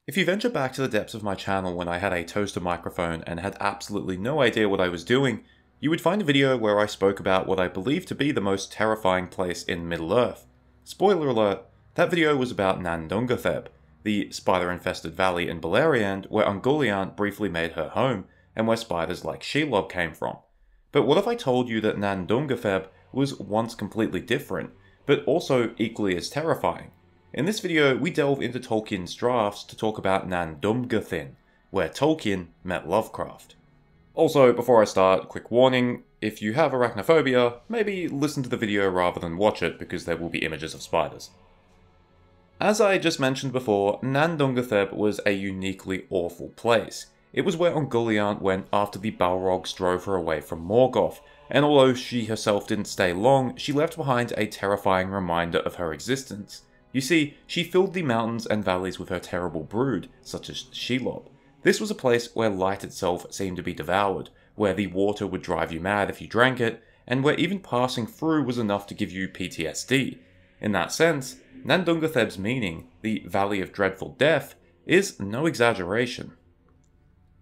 If you venture back to the depths of my channel when I had a toaster microphone and had absolutely no idea what I was doing, you would find a video where I spoke about what I believe to be the most terrifying place in Middle-earth. Spoiler alert, that video was about Nan Dumgorthin, the spider-infested valley in Beleriand where Ungoliant briefly made her home, and where spiders like Shelob came from. But what if I told you that Nan Dumgorthin was once completely different, but also equally as terrifying? In this video, we delve into Tolkien's drafts to talk about Nan Dumgorthin, where Tolkien met Lovecraft. Also, before I start, quick warning, if you have arachnophobia, maybe listen to the video rather than watch it because there will be images of spiders. As I just mentioned before, Nan Dumgorthin was a uniquely awful place. It was where Ungoliant went after the Balrogs drove her away from Morgoth, and although she herself didn't stay long, she left behind a terrifying reminder of her existence. You see, she filled the mountains and valleys with her terrible brood, such as Shelob. This was a place where light itself seemed to be devoured, where the water would drive you mad if you drank it, and where even passing through was enough to give you PTSD. In that sense, Nan Dumgorthin's meaning, the Valley of Dreadful Death, is no exaggeration.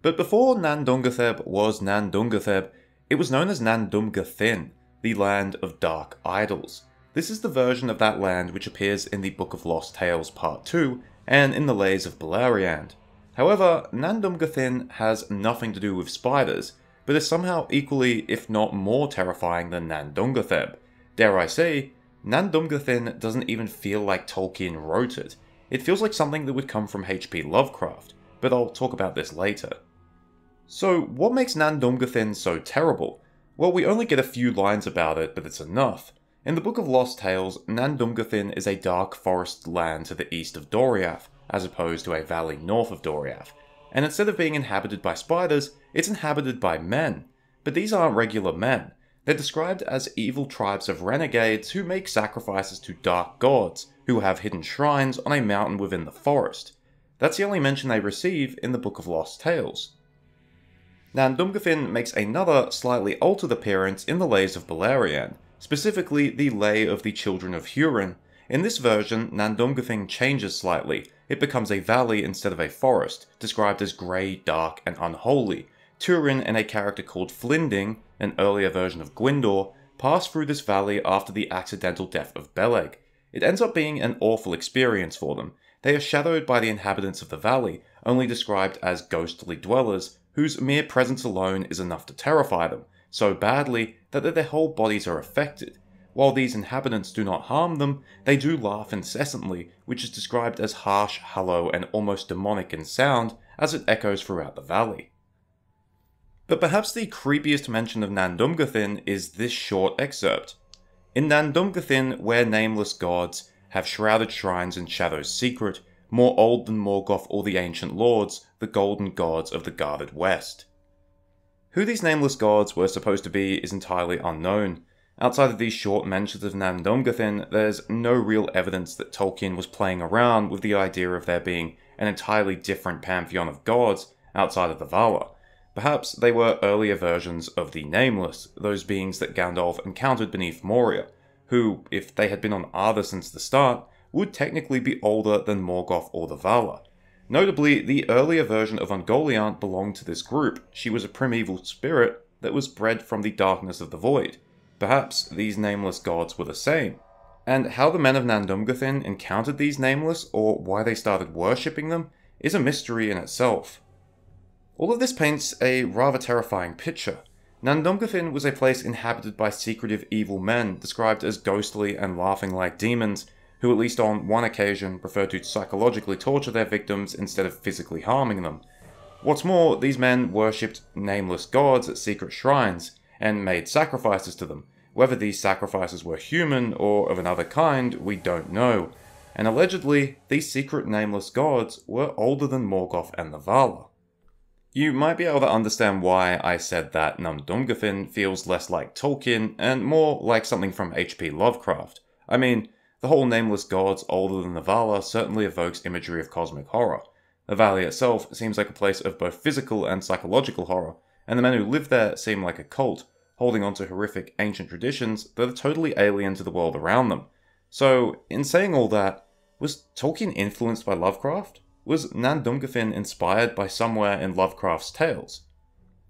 But before Nan Dumgorthin was Nan Dumgorthin, it was known as Nan Dumgorthin, the Land of Dark Idols. This is the version of that land which appears in the Book of Lost Tales Part 2 and in the Lays of Beleriand. However, Nan Dumgorthin has nothing to do with spiders, but is somehow equally, if not more terrifying than Nan Dumgorthin. Dare I say, Nan Dumgorthin doesn't even feel like Tolkien wrote it. It feels like something that would come from HP Lovecraft, but I'll talk about this later. So, what makes Nan Dumgorthin so terrible? Well, we only get a few lines about it, but it's enough. In the Book of Lost Tales, Nan Dumgorthin is a dark forest land to the east of Doriath, as opposed to a valley north of Doriath. And instead of being inhabited by spiders, it's inhabited by men. But these aren't regular men. They're described as evil tribes of renegades who make sacrifices to dark gods, who have hidden shrines on a mountain within the forest. That's the only mention they receive in the Book of Lost Tales. Nan Dumgorthin makes another, slightly altered appearance in the Lays of Beleriand, specifically the Lay of the Children of Hurin. In this version, Nan Dumgorthin changes slightly. It becomes a valley instead of a forest, described as grey, dark, and unholy. Turin and a character called Flinding, an earlier version of Gwyndor, pass through this valley after the accidental death of Beleg. It ends up being an awful experience for them. They are shadowed by the inhabitants of the valley, only described as ghostly dwellers, whose mere presence alone is enough to terrify them, so badly that their whole bodies are affected. While these inhabitants do not harm them, they do laugh incessantly, which is described as harsh, hollow, and almost demonic in sound as it echoes throughout the valley. But perhaps the creepiest mention of Nan Dumgorthin is this short excerpt. In Nan Dumgorthin, where nameless gods have shrouded shrines in shadow's secret, more old than Morgoth or the ancient lords, the golden gods of the guarded west. Who these nameless gods were supposed to be is entirely unknown. Outside of these short mentions of Nan Dumgorthin, there's no real evidence that Tolkien was playing around with the idea of there being an entirely different pantheon of gods outside of the Valar. Perhaps they were earlier versions of the Nameless, those beings that Gandalf encountered beneath Moria, who, if they had been on Arda since the start, would technically be older than Morgoth or the Valar. Notably, the earlier version of Ungoliant belonged to this group. She was a primeval spirit that was bred from the darkness of the void. Perhaps these nameless gods were the same. And how the men of Nan Dumgorthin encountered these nameless, or why they started worshipping them, is a mystery in itself. All of this paints a rather terrifying picture. Nan Dumgorthin was a place inhabited by secretive evil men, described as ghostly and laughing like demons, who at least on one occasion preferred to psychologically torture their victims instead of physically harming them. What's more, these men worshipped nameless gods at secret shrines, and made sacrifices to them. Whether these sacrifices were human or of another kind, we don't know. And allegedly, these secret nameless gods were older than Morgoth and the Valar. You might be able to understand why I said that Nan Dumgorthin feels less like Tolkien and more like something from HP Lovecraft. I mean, the whole nameless gods older than the Valar certainly evokes imagery of cosmic horror. The valley itself seems like a place of both physical and psychological horror, and the men who live there seem like a cult, holding on to horrific ancient traditions that are totally alien to the world around them. So, in saying all that, was Tolkien influenced by Lovecraft? Was Nan Dumgorthin inspired by somewhere in Lovecraft's tales?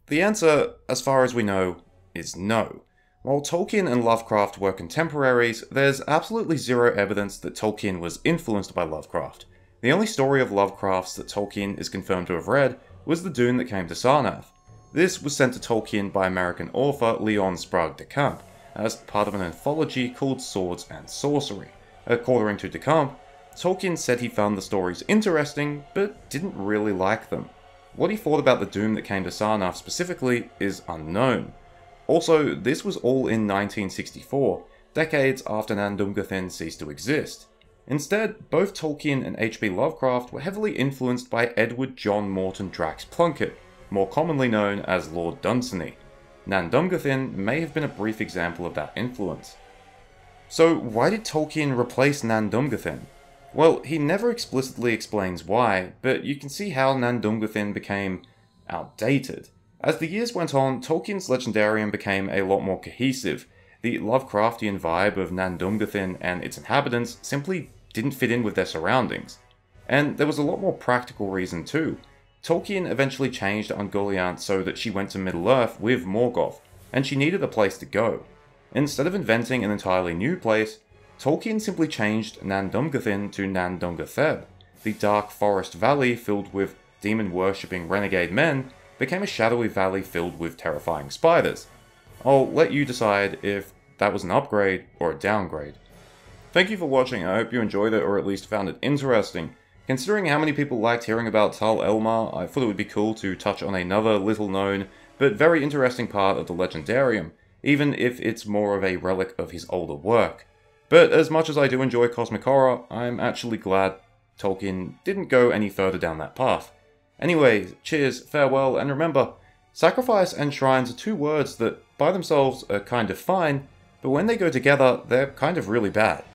The answer, as far as we know, is no. While Tolkien and Lovecraft were contemporaries, there's absolutely zero evidence that Tolkien was influenced by Lovecraft. The only story of Lovecraft's that Tolkien is confirmed to have read was The Dune That Came to Sarnath. This was sent to Tolkien by American author Leone de Camp, as part of an anthology called Swords and Sorcery. According to de Camp, Tolkien said he found the stories interesting, but didn't really like them. What he thought about the Doom That Came to Sarnath specifically is unknown. Also, this was all in 1964, decades after Nan Dumgorthin ceased to exist. Instead, both Tolkien and HP Lovecraft were heavily influenced by Edward John Morton Drax Plunkett, more commonly known as Lord Dunsany. Nan Dumgorthin may have been a brief example of that influence. So why did Tolkien replace Nan Dumgorthin? Well, he never explicitly explains why, but you can see how Nan Dumgorthin became outdated. As the years went on, Tolkien's legendarium became a lot more cohesive. The Lovecraftian vibe of Nan Dumgorthin and its inhabitants simply didn't fit in with their surroundings. And there was a lot more practical reason too. Tolkien eventually changed Ungoliant so that she went to Middle-earth with Morgoth, and she needed a place to go. Instead of inventing an entirely new place, Tolkien simply changed Nan Dumgorthin to Nan Dumgortheb. The dark forest valley filled with demon-worshipping renegade men became a shadowy valley filled with terrifying spiders. I'll let you decide if that was an upgrade or a downgrade. Thank you for watching. I hope you enjoyed it or at least found it interesting. Considering how many people liked hearing about Tal Elmar, I thought it would be cool to touch on another little known but very interesting part of the Legendarium, even if it's more of a relic of his older work. But as much as I do enjoy cosmic horror, I'm actually glad Tolkien didn't go any further down that path. Anyway, cheers, farewell, and remember, sacrifice and shrines are two words that by themselves are kind of fine, but when they go together, they're kind of really bad.